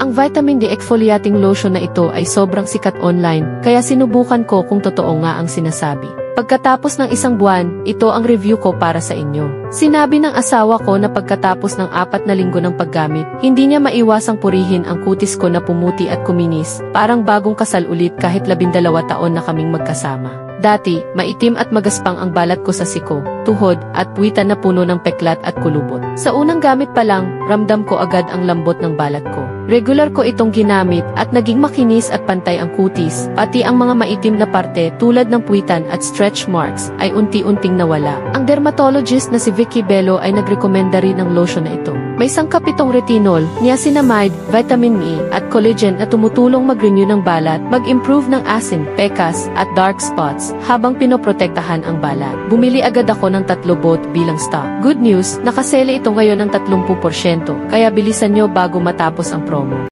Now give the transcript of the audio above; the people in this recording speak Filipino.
Ang vitamin D exfoliating lotion na ito ay sobrang sikat online, kaya sinubukan ko kung totoo nga ang sinasabi. Pagkatapos ng 1 buwan, ito ang review ko para sa inyo. Sinabi ng asawa ko na pagkatapos ng 4 na linggo ng paggamit, hindi niya maiwasang purihin ang kutis ko na pumuti at kuminis, parang bagong kasal ulit kahit 12 taon na kaming magkasama. Dati, maitim at magaspang ang balat ko sa siko, tuhod, at puwitan na puno ng peklat at kulubot. Sa unang gamit pa lang, ramdam ko agad ang lambot ng balat ko. Regular ko itong ginamit at naging makinis at pantay ang kutis, pati ang mga maitim na parte tulad ng puwitan at stretch marks ay unti-unting nawala. Ang dermatologist na si Vicky Bello ay nagrekomenda rin ng lotion na ito. May sangkap itong retinol, niacinamide, vitamin E, at collagen na tumutulong mag-renew ng balat, mag-improve ng asin, pekas, at dark spots, habang pinoprotektahan ang balat. Bumili agad ako ng 3 bot bilang stock. Good news, nakasele ito ngayon ng 30%, kaya bilisan nyo bago matapos ang promo.